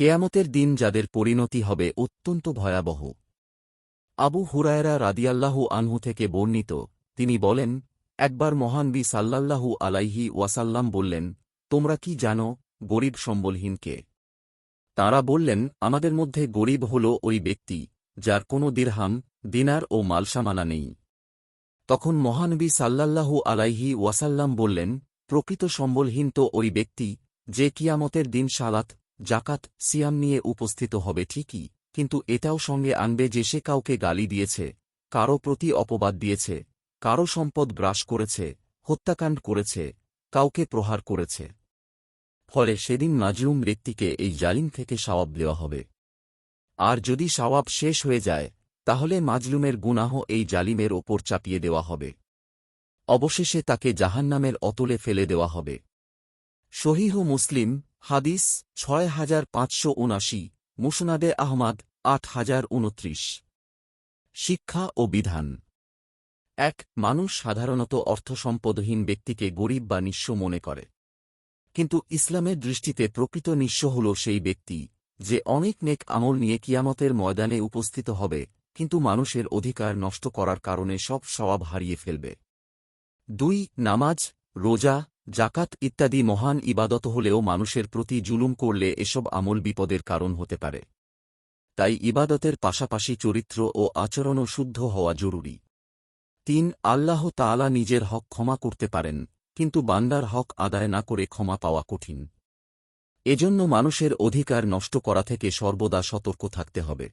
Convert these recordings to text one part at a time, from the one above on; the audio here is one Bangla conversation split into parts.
কেয়ামতের দিন যাদের পরিণতি হবে অত্যন্ত ভয়াবহ। আবু হুরায়রা রাদিয়াল্লাহু আনহু থেকে বর্ণিত, তিনি বলেন, একবার মহানবী সাল্লাল্লাহু আলাইহি ওয়াসাল্লাম বললেন, তোমরা কি জানো গরিব সম্বলহীন কে? তাঁরা বললেন, আমাদের মধ্যে গরিব হল ওই ব্যক্তি যার কোনো দিরহাম, দিনার ও মালসামানা নেই। তখন মহানবী সাল্লাল্লাহু আলাইহি ওয়াসাল্লাম বললেন, প্রকৃত সম্বলহীন তো ওই ব্যক্তি যে কিয়ামতের দিন সালাত, জাকাত, সিয়াম নিয়ে উপস্থিত হবে ঠিকই, কিন্তু এটাও সঙ্গে আনবে যে সে কাউকে গালি দিয়েছে, কারো প্রতি অপবাদ দিয়েছে, কারো সম্পদ গ্রাস করেছে, হত্যাকাণ্ড করেছে, কাউকে প্রহার করেছে। ফলে সেদিন মাজলুম ব্যক্তিকে এই জালিম থেকে সওয়াব দেওয়া হবে। আর যদি সওয়াব শেষ হয়ে যায়, তাহলে মাজলুমের গুনাহ এই জালিমের ওপর চাপিয়ে দেওয়া হবে। অবশেষে তাকে জাহান্নামের অতলে ফেলে দেওয়া হবে। সহিহ মুসলিম হাদিস 6579, মুসনাদে আহমাদ 8029। শিক্ষা ও বিধান। ১. মানুষ সাধারণত অর্থসম্পদহীন ব্যক্তিকে গরিব বা নিঃস্ব মনে করে। কিন্তু ইসলামের দৃষ্টিতে প্রকৃত নিঃস্ব হল সেই ব্যক্তি যে অনেক নেক আমল নিয়ে কিয়ামতের ময়দানে উপস্থিত হবে, কিন্তু মানুষের অধিকার নষ্ট করার কারণে সব সওয়াব হারিয়ে ফেলবে। ২. নামাজ, রোজা, জাকাত ইত্যাদি মহান ইবাদত হলেও মানুষের প্রতি জুলুম করলে এসব আমল বিপদের কারণ হতে পারে। তাই ইবাদতের পাশাপাশি চরিত্র ও আচরণও শুদ্ধ হওয়া জরুরি। ৩. আল্লাহ তাআলা নিজের হক ক্ষমা করতে পারেন, কিন্তু বান্দার হক আদায় না করে ক্ষমা পাওয়া কঠিন। এজন্য মানুষের অধিকার নষ্ট করা থেকে সর্বদা সতর্ক থাকতে হবে।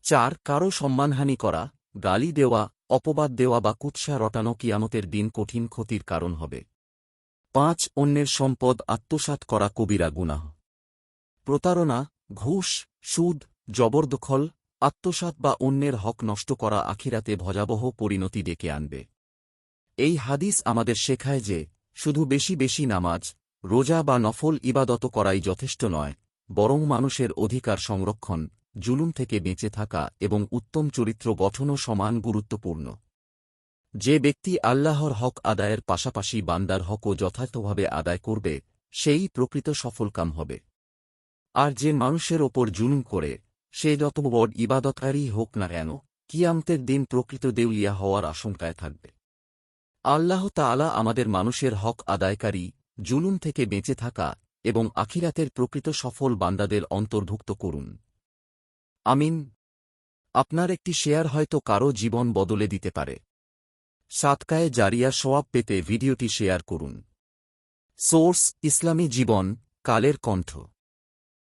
৪. কারো সম্মানহানি করা, গালি দেওয়া, অপবাদ দেওয়া বা কুৎসা রটানো কিয়ামতের দিন কঠিন ক্ষতির কারণ হবে। ৫. অন্যের সম্পদ আত্মসাৎ করা কবিরা গুনাহ। প্রতারণা, ঘুষ, সুদ, জবরদখল, আত্মসাৎ বা অন্যের হক নষ্ট করা আখিরাতে ভয়াবহ পরিণতি ডেকে আনবে। এই হাদিস আমাদের শেখায় যে শুধু বেশি বেশি নামাজ, রোজা বা নফল ইবাদত করাই যথেষ্ট নয়, বরং মানুষের অধিকার সংরক্ষণ, জুলুম থেকে বেঁচে থাকা এবং উত্তম চরিত্র গঠনও সমান গুরুত্বপূর্ণ। যে ব্যক্তি আল্লাহর হক আদায়ের পাশাপাশি বান্দার হকও যথাযথভাবে আদায় করবে, সেই প্রকৃত সফলকাম হবে। আর যে মানুষের ওপর জুলুম করে, সে যত বড় ইবাদতকারী হোক না কেন, কিয়ামতের দিন প্রকৃত দেউলিয়া হওয়ার আশঙ্কায় থাকবে। আল্লাহ তাআলা আমাদের মানুষের হক আদায়কারী, জুলুম থেকে বেঁচে থাকা এবং আখিরাতের প্রকৃত সফল বান্দাদের অন্তর্ভুক্ত করুন। আমিন। আপনার একটি শেয়ার হয়তো কারো জীবন বদলে দিতে পারে। সাদকায়ে জারিয়া সওয়াব পেতে ভিডিওটি শেয়ার করুন। সোর্স: ইসলামী জীবন, কালের কণ্ঠ।